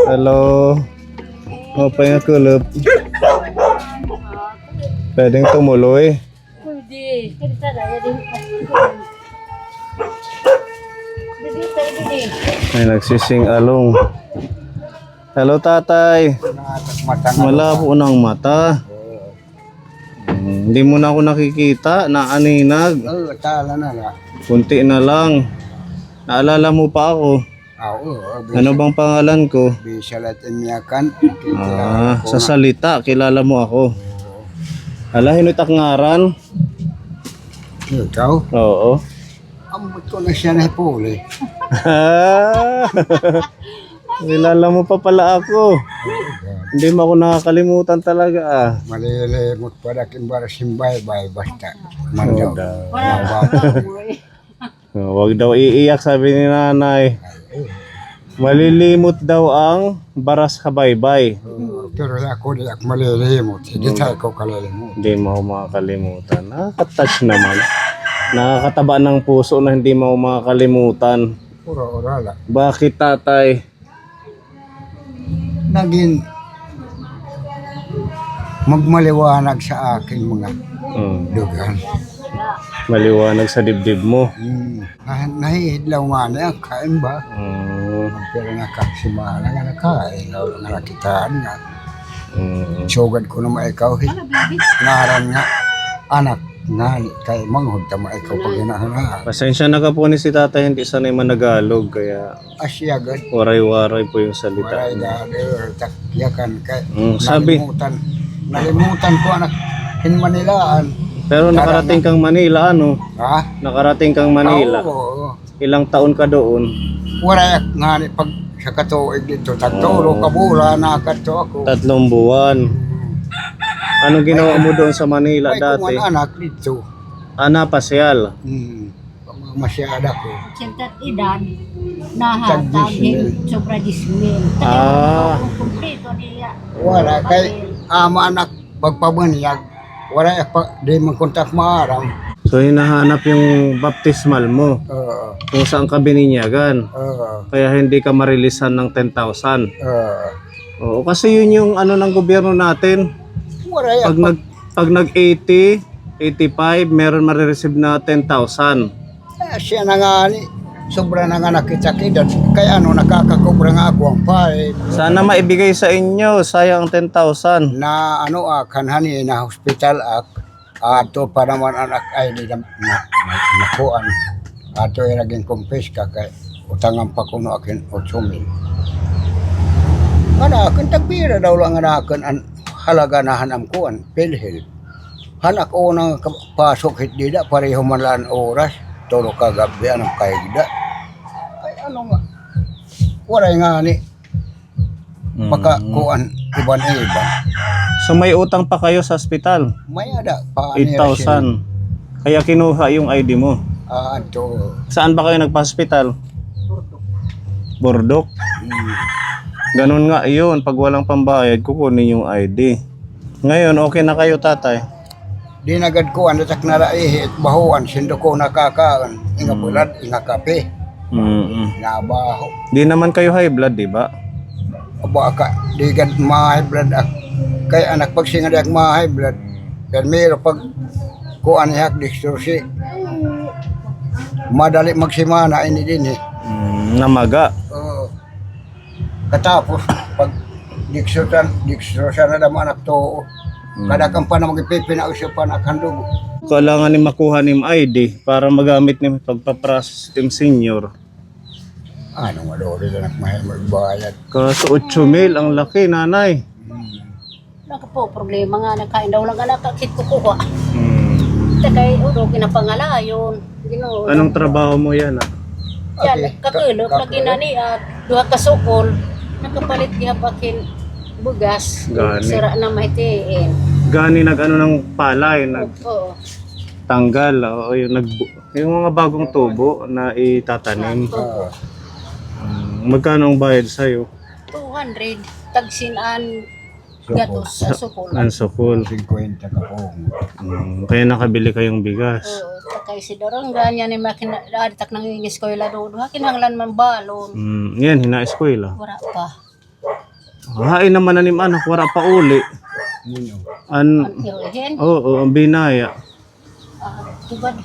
Hello. Apa yang kulub? Pwedeng tumuloy. Pwede. Kita gaya din. May nagsising along. Hello tatay. Malabo ng mata. Hindi mo na ako nakikita. Naaninag. Tala na lang. Kunti na lang. Naalala mo pa ako. Ano bang pangalan ko? Bisalat imiyakan. Sa salita, kilala mo ako. Ala, hinutak ngaran? Ikaw? Oo. Ambot ko na siya na hipuli. Kilala mo pa pala ako. Hindi mo ako nakakalimutan talaga ah. Malilimot pa na kimbara simbay-bay basta. Mandaw. Huwag daw iiyak, sabi ni nanay. Malilimot daw ang baras kabaybay. Pero ako di ako malilimot. Hindi tayo ko kalilimot. Hindi mo ako makakalimutan. Nakaka-touch naman. Nakakataba ng puso na hindi mo ako makakalimutan. Puro orala. Bakit tatay? Naging magmaliwanag sa aking mga dugan. Maliwanag sa dibdib mo. Nahihidlaw nga na yan. Kain ba? Pero nakasimana nga nakain. Nga nakitaan nga. Sugad ko naman ikaw. Ngaran nga. Anak nga. Kay manghod tama ikaw pag inahanaan. Pasensya na ka po ni si tatay. Hindi sanay managalog. Kaya Asyagad. waray-waray po yung salita. Waray dadir. Takyakan. Kay sabi. Nalimutan ko anak. Hinmanilaan. Pero nakarating kang Manila, ano? Ha? Nakarating kang Manila. Oo. Ilang taon ka doon? Waray nga ni pag sa katuig dito. Tagturo kabula na kato ako. 3 buwan. Anong ginawa mo doon sa Manila May dati? kuman anak dito. Pasyal. Masyada ko. Siyempre edad. Nahatagin. Sobra dismil. Kumpleto niya. Wala kay ama anak pagpamaniyag. Wala pa di man kontak maaram. So hinahanap yung baptismal mo. Kung saan ka bininyagan. Kaya hindi ka marilisan ng 10,000. Oo, kasi yun yung ano ng gobyerno natin. Wala Pag nag-80, 85, meron marireceive na 10,000. siya na nga ni sobra na nga nakita-kita. Kaya ano nakakakubra nga ako ang pay. Sana maibigay sa inyo, sayang 10,000. Na ano kanhani na hospital ato pa naman anak ay di na nakuan. Ato ay naging kumpiska kay utangan pa kuno akin 8,000. Akin tagbira daw lang akin ang halaga na hanam kuan PhilHealth. Hanak unang pasok hindi da pareho man lang oras. Tolo kagabi anong kaigda. Ay ano nga. Wala nga ni. Baka kuan iban-iban. So may utang pa kayo sa ospital? May ada pa 8,000. Kaya kinuha yung ID mo. Ato. Saan ba kayo nagpa-hospital? Burdok. Ganun nga yun. Pag walang pambayad, kukunin yung ID. Ngayon, okay na kayo tatay? Di nagad ko ang natak na raihit, bahuan, sindo ko nakakaan, inga bulad, inga kape, nabaho. Di naman kayo high blood, di ba? Aba ka, di gad ma-high blood ak. Kay anak pag singa di ma-high blood, kaya mayro pag kuan hak dextrosi, madali magsimana ini din eh. Namaga. Katapos, pag dextrosan na dama anak to, kada kang pa na magpipinausapan ak handog. Kailangan ni makuha ni ID para magamit ni pagpaprocess ng senior. Ano nga daw rin anak mahal magbayad. Kaso 8,000 ang laki nanay. Naka po, problema nga, nakain daw lang anak, kakit ko kuha. Ita kay udo kinapangalayon. Ginoo. Anong trabaho mo yan? Yan, kakulop lagi na ni at duha ka sukol. Nakapalit gihapakin bugas. Gani. Sira na mahitiin. Gani nag-ano ng palay, Oo. nagtanggal, o yung mga bagong tubo na itatanim. Oo. Magkano ang bayad sa'yo? 200 tagsinan gatos sa sukol. Ang sukol. 50 ka po. Kaya nakabili kayong bigas. Oo, takay si Dorong ganyan ni makina tak nang ingis ko ila do. Kinahanglan man balon. Yan, hina-eskwela. Wala pa. Hain naman na ni anak, wala pa uli. An, Hiruhin. oo, ang binaya. Tubad.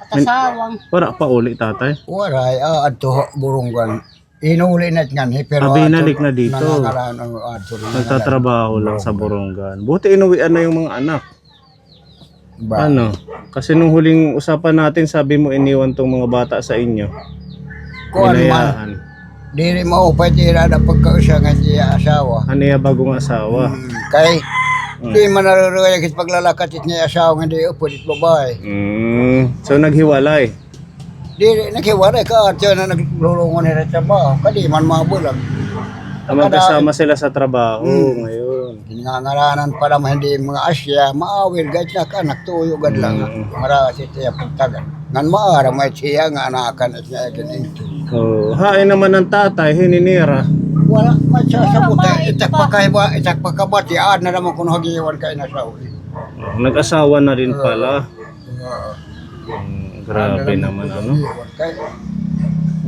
At Atasawang. wala pa uli, tatay. Waray, adto burunggan. Inuli na nga pero Binalik na dito. nangangalaan ang adto rin. Nagtatrabaho lang sa Borongan. Buti inuwian na yung mga anak. Ba? Ano? Kasi nung huling usapan natin, sabi mo iniwan tong mga bata sa inyo. Kuan man. Hinayaan. Dili mo pa tira na pagkausya nga siya asawa. Ano yung bagong asawa? Kay di man naruruya kit paglalakat it niya asawa nga di upulit babae. So naghiwalay. Dili nakiwala ka at yun na naglulungon nila sa trabaho. Kadi man mabulag. Magkasama sila sa trabaho ngayon. Hinangaranan para hindi mga asya, maawil gayt na ka, nagtuyugad lang. Mara si siya pagtagan. Ngan maara may siya nga anakan at niya ganito. Oh, hain naman ng tatay, hininira. Wala masasabuta, itak pakabatian na naman kung hagiwan ka inasawi. Nag-asawa na rin pala. Grabe naman ano.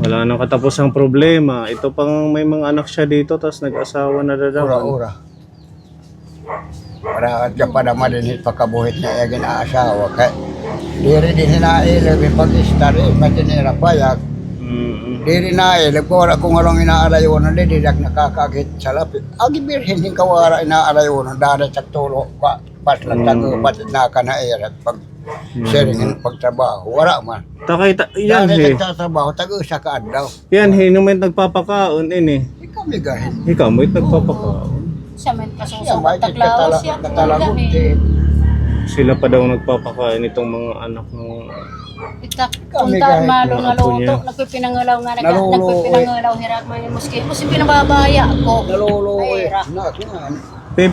Wala nang katapos ang problema. Ito pang may mga anak siya dito, tapos nag-asawa na daw. Ura-ura. Para at ka pa naman din pagkabuhit niya yung ginaasawa. Kaya diri din hinailag yung pag-istari, matinira payag. Diri na wala kung along inaalayon na didak nakakagit sa lapit. Agi birhin hin kawara inaalayon dada sa tulo pa pas lang tago patid na ka na pag sharing pagtrabaho wala man. Yan Dada he. nagtatrabaho tago sa kaadlaw. Yan he, nung may nagpapakaon ini. Ikaw migahin. Ikaw mo nagpapakaon. Siya man Siya kasusa may taklawas siya. katalagot Sila pa daw nagpapakain itong mga anak ng Itak Kami punta kahit malo nga mga apo niya. luto, nagpipinangalaw nga Nalulo, nagpipinangalaw hirak man yung muski. Kasi pinababaya ko. Naluluoy. Ay, ra. Nak.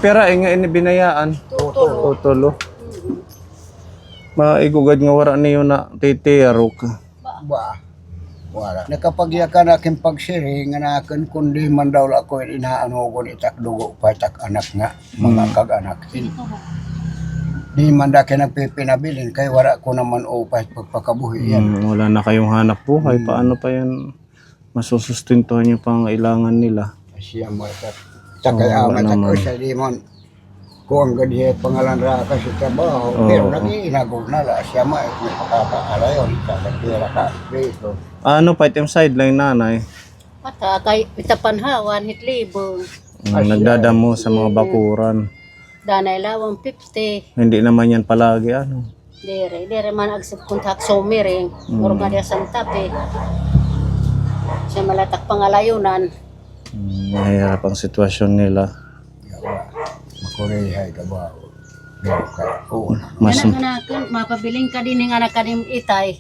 pera nga binayaan. Tutulo. Tutulo. Maigugad nga wala niyo na titiyaro ka. Ba. Wala. Nakapagyakan aking pagsiri nga nakin kundi man daw ako inaano ko itak dugo pa itak anak nga mga kag-anak. Di man da kay nagpipinabilin kay wala ko naman upay pagpakabuhi yan. Wala na kayong hanap buhay. Paano pa yan masusustintuhan yung pangailangan nila? Siya mo itak. Takay amat ako siya di man kung gadi pangalan ra ka sa trabaho. Pero nag-iinagog na la siya mo may pakakaalayon sa pera ka. Dito. Ano pa itong sideline nanay? Pata kay itapanhawan hitlibong. Nagdadamo sa mga bakuran. Danay lawang 50. Hindi naman yan palagi ano. Dire man agsip kontak somiring. Muro nga dia santape. Siya malatak pangalayunan. Mahirap ang sitwasyon nila. Makurehay ka ba? Pero ka. Mas Yan ang anakan, mapabiling ka din ng anak kanim itay.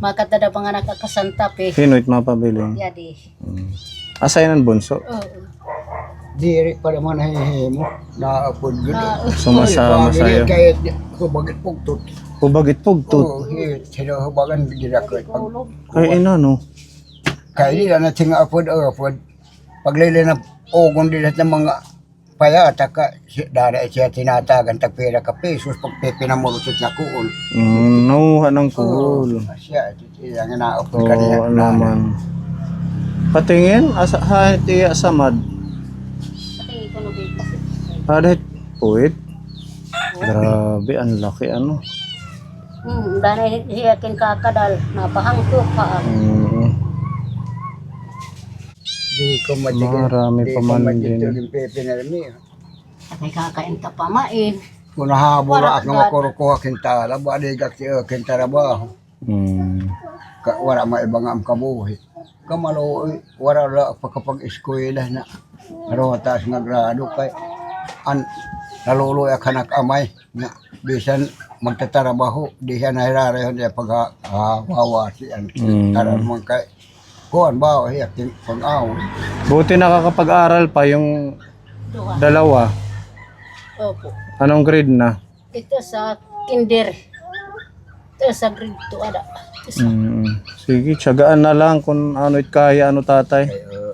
Makatada pang anak ka santape. Pinoy mapabiling. Yadi. Asayan ang bunso. Oo. Diri pa naman hihimo na apod gud. Sumasama sa'yo. Kahit hubagit pugtot. Pubagit pugtut. Oo, sila hubagan gira ko. Tulog. Ay ina no. Kaya nila na tinga apod. Paglili na ogon nila ng mga payata ka. Dara siya tinatagan tagpera ka pesos pag pinamulutot na kuol. Nauha ng kuhol. Siya, ang inaapod Oo, kanina. ano naman. Patingin, tiya samad. Patingin ko no dito. Adit, puwit. Grabe, ang laki ano. Danay hiyakin kakadal. Napahangko pa. Di ko matigil. Marami pa man din. Yung pepe na rin. Patay kakain ta pamain. Kung nahabula ako makurukuha kintala, baligak siya kintarabaho. Wala maibang ang kabuhi. Kamalo, wala lang pagkapag-eskwela na. Narotas nga grado kay naluluya ka amay. Bisan magtatrabaho. Di siya nahirarayon niya paghawawasian. Taran mo kay kuhan ba, hiyakin pang-aw. Buti nakakapag-aral pa yung Duha. dalawa. Opo. Anong grade na? Ito sa kinder. Ito sa grade 2 ada. Sige, tiyagaan na lang kung ano kaya, ano tatay.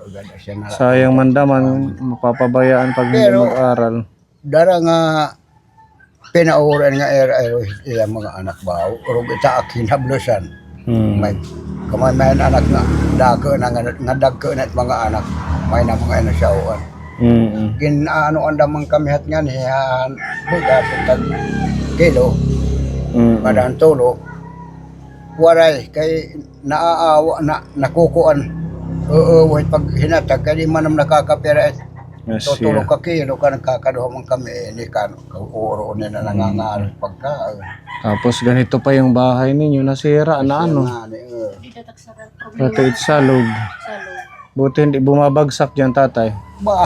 Ganda siya na. Sayang man daman, mapapabayaan pag hindi Pero- mag-aral. Dara nga pinauran nga ilang mga anak ba urog sa akin hablusan may kamay may anak na dako na nga dagko na mga anak may na mga ano siyawan ginaano andamang kami hat nga niyan bugas tag kilo padang tulo waray kay naaawa na nakukuan wait pag hinatag kay di man nakakapira tutulog ka kilo ka nagkakaduha man kami ni kan uro ni na nangangaral pagka Tapos ganito pa yung bahay ninyo, nasira na ano. Dito tak sa problema Pati itsalog. sa loob. Buti hindi bumabagsak dyan tatay. ba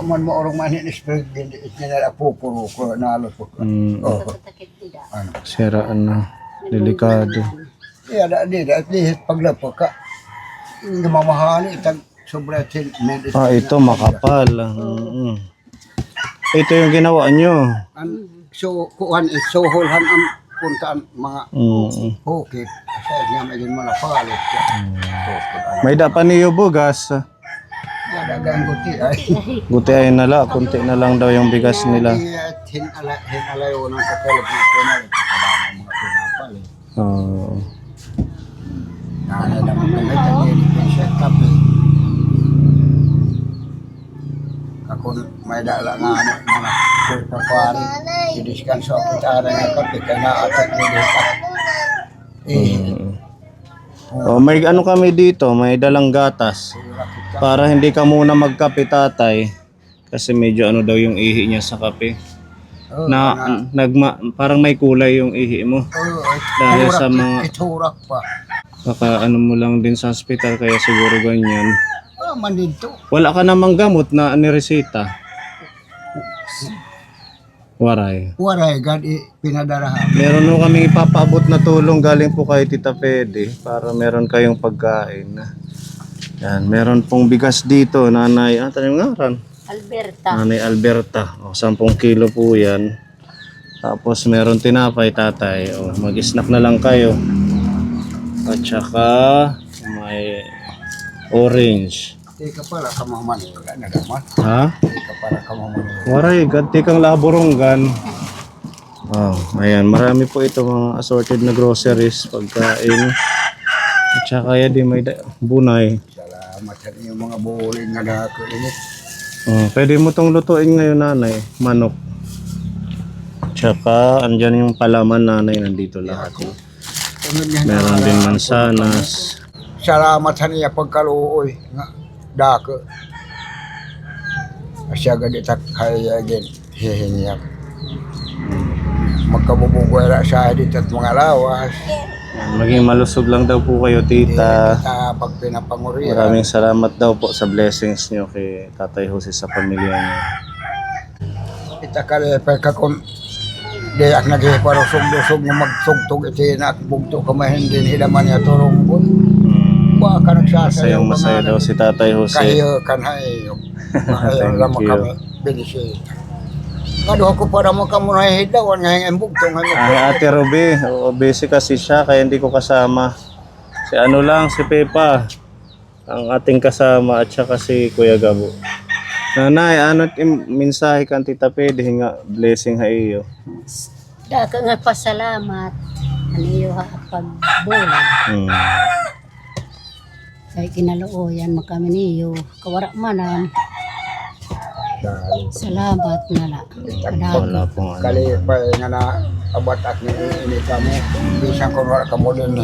man maurong man ni spirit hindi nila pupuro ko nalo ko Tatakit tidak. ano Siraan na. Delikado. iya da di at least paglapo ka hindi mamahali tag sobra tin Ito makapal. Ito yung ginawa nyo. so kuan isoholhan ang puntaan mga bukid sa niya may mga palit ka May dapan niyo bugas. dagang guti ay Buti ay nala, kunti na lang daw yung bigas nila. hinalayo ng kakalap na tunay mga pinapalit nanay naman kami tagili siya tapi ako may dala nga mga pagpapari i-discuss sa kitara nga kasi kaya naatak nila May ano kami dito, may dalang gatas. Para hindi ka muna magkape tatay. Kasi medyo ano daw yung ihi niya sa kape. Parang may kulay yung ihi mo. Dahil sa mga iturak pa ano mo lang din sa hospital kaya siguro ganyan. man dito Wala ka namang gamot na niresita. Waray. waray gad pinadarahan Meron mo kami ipapaabot na tulong galing po kay Tita Pede para meron kayong pagkain. Yan, meron pong bigas dito, nanay. Ano yung ngaran? Alberta. Nanay Alberta. 10 kilo po yan. Tapos meron tinapay tatay. Mag-snack na lang kayo. At saka may orange. Ika pala ka mga Manila na naman. Ha? Ika pala ka mga Manila. Waray, ganti kang laboronggan. Ayan, marami po ito mga assorted na groceries, pagkain. At saka yan din may bunay. Salamat sa inyong mga buling nga nakakulit. Pwede mo tong lutuin ngayon nanay, manok. At saka andyan yung palaman nanay, nandito lahat. Meron din mansanas. Salamat sa niya pagkaluoy nga dako. Asya gadi tak kaya agin hihingiyak. Magkabubugoy ra sa dito at mga lawas. Maging malusog lang daw po kayo tita. Sa pag pinapanguriya. Maraming salamat daw po sa blessings nyo kay Tatay Jose sa pamilya niyo. Itakali pa ka kung di ak naghiparusog-lusog nga magsugtog iti na bugto ka mahindin hilaman niya turong po. Ba ka nagsasayaw Masaya daw si Tatay Jose. kayo kanhay Thank lama you. kami binisi. Kado ako para mo ka muna hidawan nga yung bugto nga Ate Ruby, busy kasi siya kaya hindi ko kasama. Si ano lang, si Pepa ang ating kasama at saka si Kuya Gabo. Nanay, ano't mensahe kan Tita Pede nga blessing ha iyo. Daka nga pasalamat. Ano yung pagbulan. Kay kinalooyan makami niyo. Kawara manam. Salamat na la. Wala pong ano. Kali pa nga na abat at ini kami bisang ko wala ka mo din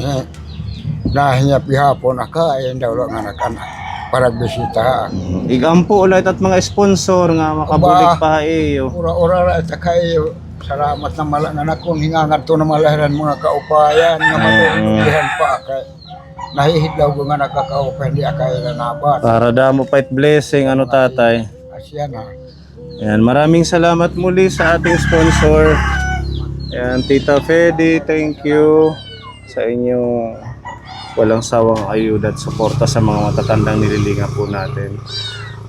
nahinya pihapon akain daw nga nakanak para bisita. Igampo ulit at mga sponsor nga makabulik pa ha iyo. Ura-ura at kayo salamat na mala na kung hingangat to na malahiran mga kaupayan nga matulungan pa kay nahihidlaw ko nga nakakaupan di akay na nabat. Para damo pa blessing ano tatay. Asya na. Ayan, maraming salamat muli sa ating sponsor. Ayan, Tita Fedy, thank you sa inyong walang sawang ayuda at suporta sa mga matatandang nililinga po natin.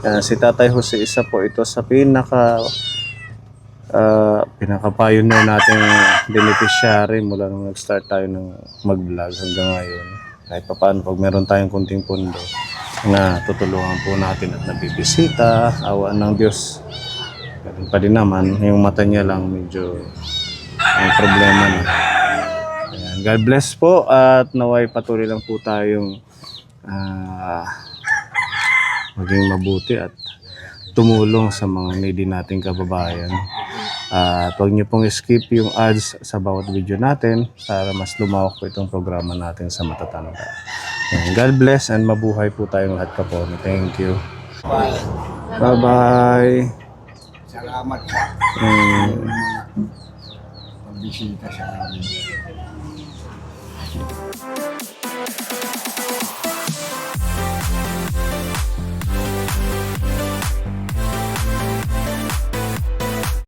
Ayan, si Tatay Jose, isa po ito sa pinaka-pioneer nating beneficiary mula nung nag-start tayo ng mag-vlog hanggang ngayon. Kahit pa paano, pag meron tayong kunting pundo na tutulungan po natin at nabibisita, awaan ng Diyos. Ganun pa din naman, yung mata niya lang medyo may problema na. Ayan, God bless po at naway patuloy lang po tayong maging mabuti at tumulong sa mga needy nating kababayan. At huwag niyo pong skip yung ads sa bawat video natin para mas lumawak po itong programa natin sa matatanda. Ayan, God bless and mabuhay po tayong lahat kapon. Thank you. Bye-bye. Salamat sa pagbisita sa amin.